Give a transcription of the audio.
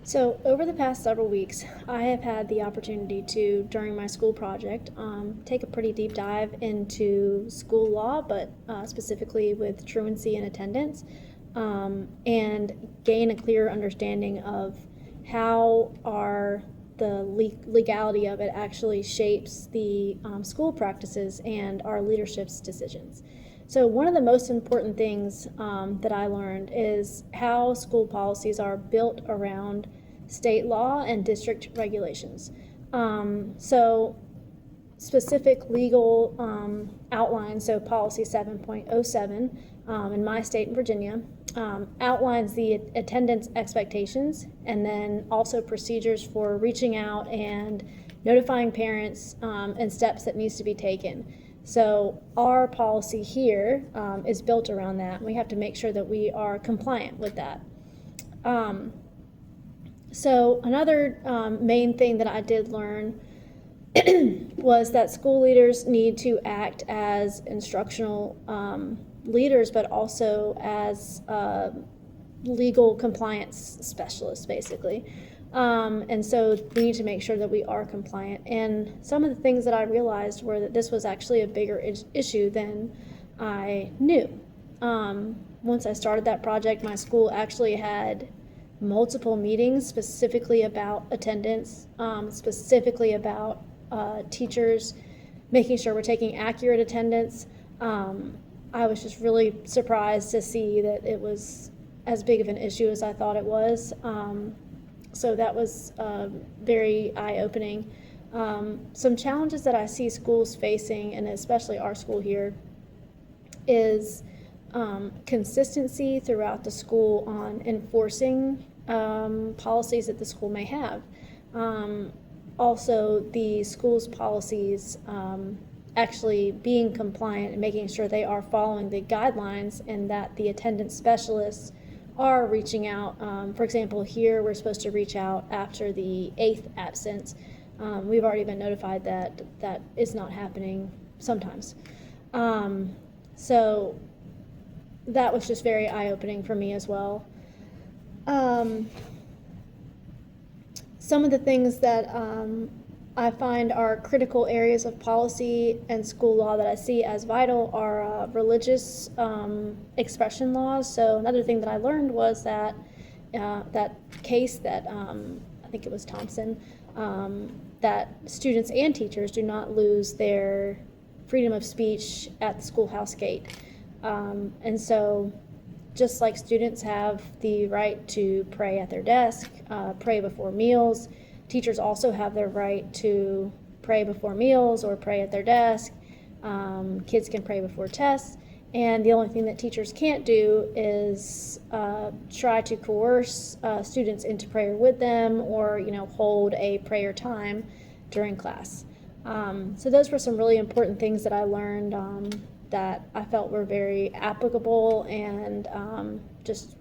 So, over the past several weeks, I have had the opportunity to, during my school project, take a pretty deep dive into school law, but specifically with truancy and attendance, and gain a clearer understanding of how the legality of it actually shapes the school practices and our leadership's decisions. So, one of the most important things that I learned is how school policies are built around state law and district regulations. So, specific legal outlines, so Policy 7.07 in my state in Virginia, outlines the attendance expectations and then also procedures for reaching out and notifying parents and steps that needs to be taken. So our policy here is built around that. We have to make sure that we are compliant with that. So another main thing that I did learn was that school leaders need to act as instructional leaders, but also as legal compliance specialists, basically. And so we need to make sure that we are compliant. And some of the things that I realized were that this was actually a bigger issue than I knew. Once I started that project, my school actually had multiple meetings specifically about attendance, specifically about teachers, making sure we're taking accurate attendance. I was just really surprised to see that it was as big of an issue as I thought it was. So that was very eye-opening. Some challenges that I see schools facing, and especially our school here, is consistency throughout the school on enforcing policies that the school may have. Also, the school's policies actually being compliant and making sure they are following the guidelines and that the attendance specialists are reaching out. For example, here we're supposed to reach out after the 8th absence. We've already been notified that that is not happening sometimes. So that was just very eye-opening for me as well. Some of the things that I find are critical areas of policy and school law that I see as vital are religious expression laws. So another thing that I learned was that that case that I think it was Thompson, that students and teachers do not lose their freedom of speech at the schoolhouse gate. And so just like students have the right to pray at their desk, pray before meals, teachers also have their right to pray before meals or pray at their desk. Kids can pray before tests. And the only thing that teachers can't do is try to coerce students into prayer with them or, hold a prayer time during class. So those were some really important things that I learned that I felt were very applicable and just